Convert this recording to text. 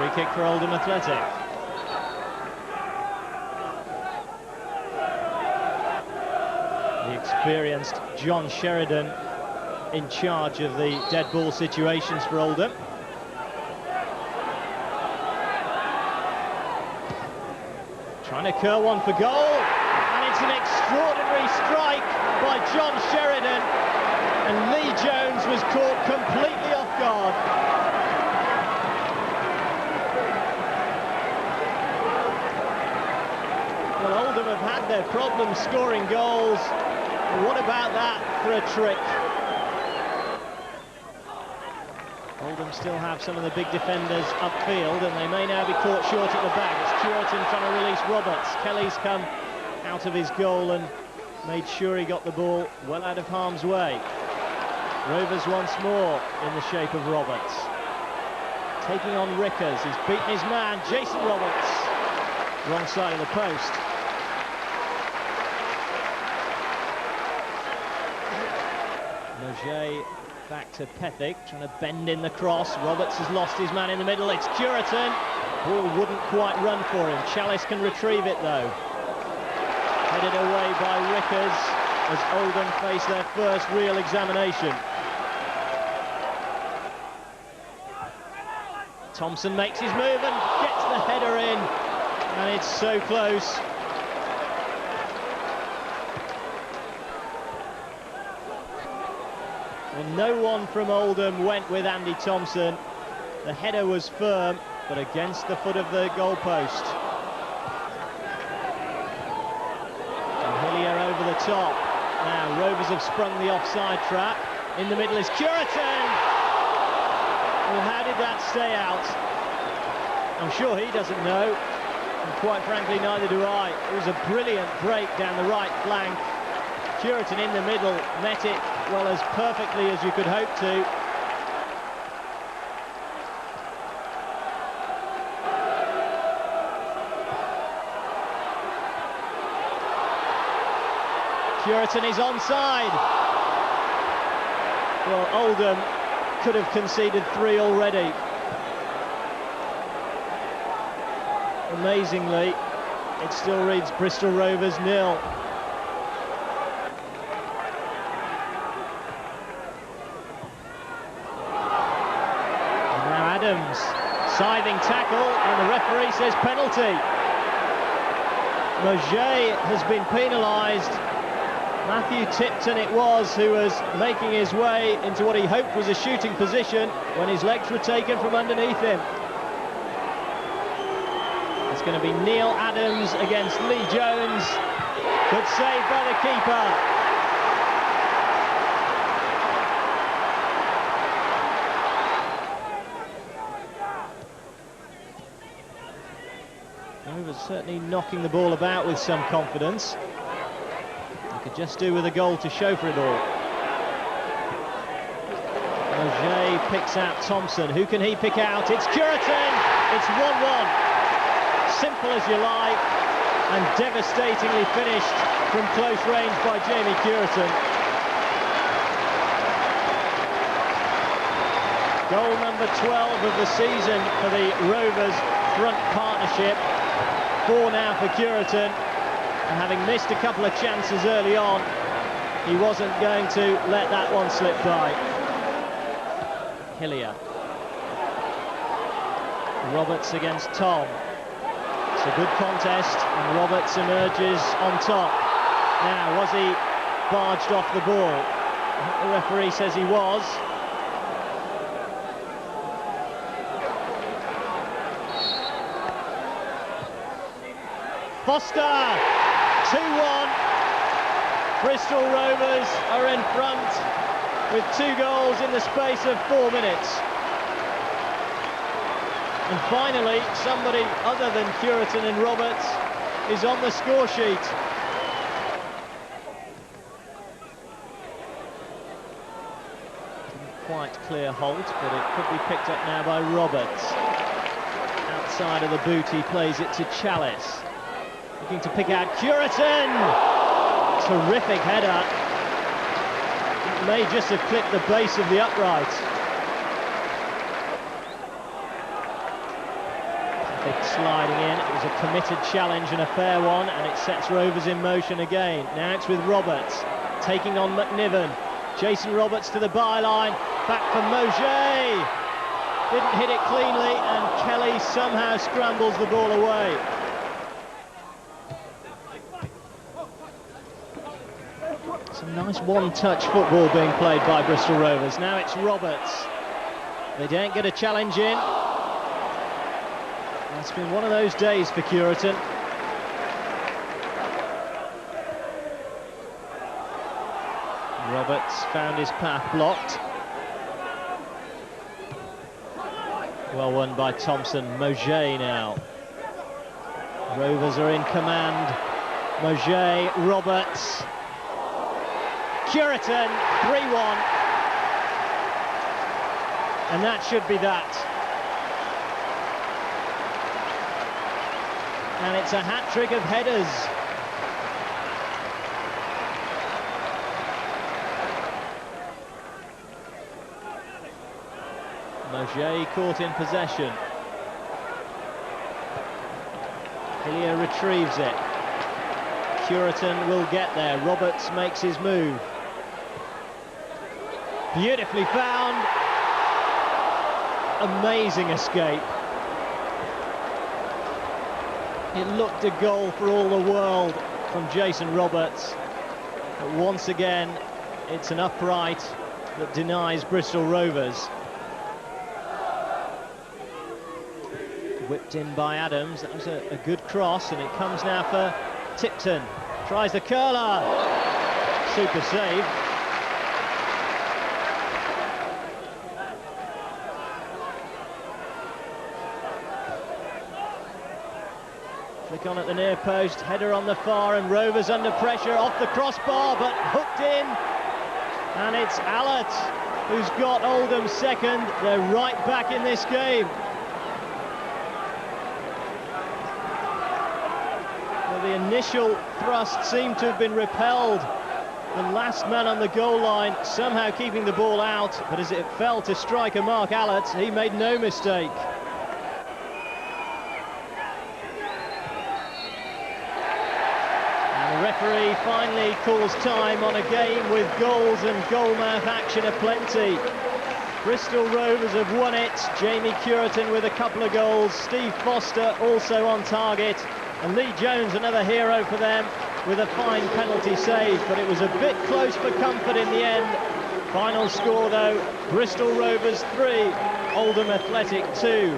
Free kick for Oldham Athletic. The experienced John Sheridan in charge of the dead ball situations for Oldham. Trying to curl one for goal, and it's an extraordinary strike by John Sheridan, and Lee Jones was caught completely off guard. Well, Oldham have had their problems scoring goals. What about that for a trick? Oldham still have some of the big defenders upfield, and they may now be caught short at the back. It's Curitin trying to release Roberts. Kelly's come out of his goal and made sure he got the ball well out of harm's way. Rovers once more in the shape of Roberts. Taking on Rickers, he's beaten his man, Jason Roberts. Wrong side of the post. Moget back to Pethick, trying to bend in the cross. Roberts has lost his man in the middle. It's Curitin. Ball wouldn't quite run for him. Chalice can retrieve it though. Headed away by Rickers as Oldham face their first real examination. Thompson makes his move and gets the header in, and it's so close. And no one from Oldham went with Andy Thompson. The header was firm, but against the foot of the goalpost. And Hillier over the top. Now Rovers have sprung the offside trap. In the middle is Curitin. Well, how did that stay out? I'm sure he doesn't know, and quite frankly neither do I. It was a brilliant break down the right flank. Curitin in the middle met it well as perfectly as you could hope to. Curitin is onside. Well, Oldham could have conceded 3 already. Amazingly, it still reads Bristol Rovers 0. Adams, scything tackle, and the referee says penalty. Moget has been penalised. Matthew Tipton it was who was making his way into what he hoped was a shooting position when his legs were taken from underneath him. It's going to be Neil Adams against Lee Jones. Good save by the keeper. Rovers certainly knocking the ball about with some confidence. They could just do with a goal to show for it all. Moget picks out Thompson. Who can he pick out? It's Curitin! It's 1-1. Simple as you like, and devastatingly finished from close range by Jamie Curitin. Goal number 12 of the season for the Rovers front partnership. 4 now for Curitin, and having missed a couple of chances early on, he wasn't going to let that one slip by. Hillier. Roberts against Tom. It's a good contest, and Roberts emerges on top. Now, was he barged off the ball? The referee says he was. Foster, 2-1. Bristol Rovers are in front with 2 goals in the space of 4 minutes. And finally, somebody other than Curitin and Roberts is on the score sheet. Didn't quite clear Holt, but it could be picked up now by Roberts. Outside of the boot, he plays it to Chalice. Looking to pick out Curitin. Terrific header. It may just have clipped the base of the upright. Traffic sliding in. It was a committed challenge and a fair one, and it sets Rovers in motion again. Now it's with Roberts, taking on McNiven. Jason Roberts to the byline, back for Mauger. Didn't hit it cleanly, and Kelly somehow scrambles the ball away. Some nice one-touch football being played by Bristol Rovers. Now it's Roberts. They don't get a challenge in. It's been one of those days for Cureton. Roberts found his path blocked. Well won by Thompson. Mauger now. Rovers are in command. Mauger, Roberts. Cureton, 3-1. And that should be that. And it's a hat-trick of headers. Mauger caught in possession. Hillier retrieves it. Cureton will get there. Roberts makes his move. Beautifully found. Amazing escape. It looked a goal for all the world from Jason Roberts. But once again, it's an upright that denies Bristol Rovers. Whipped in by Adams. That was a good cross, and it comes now for Tipton. Tries the curler. Super save. Flick on at the near post, header on the far, and Rovers under pressure off the crossbar, but hooked in. And it's Allott who's got Oldham second. They're right back in this game. Well, the initial thrust seemed to have been repelled. The last man on the goal line somehow keeping the ball out, but as it fell to striker Mark Allott, he made no mistake. The referee finally calls time on a game with goals and goalmouth action aplenty. Bristol Rovers have won it. Jamie Cureton with a couple of goals. Steve Foster also on target. And Lee Jones, another hero for them, with a fine penalty save. But it was a bit close for comfort in the end. Final score, though, Bristol Rovers 3, Oldham Athletic 2.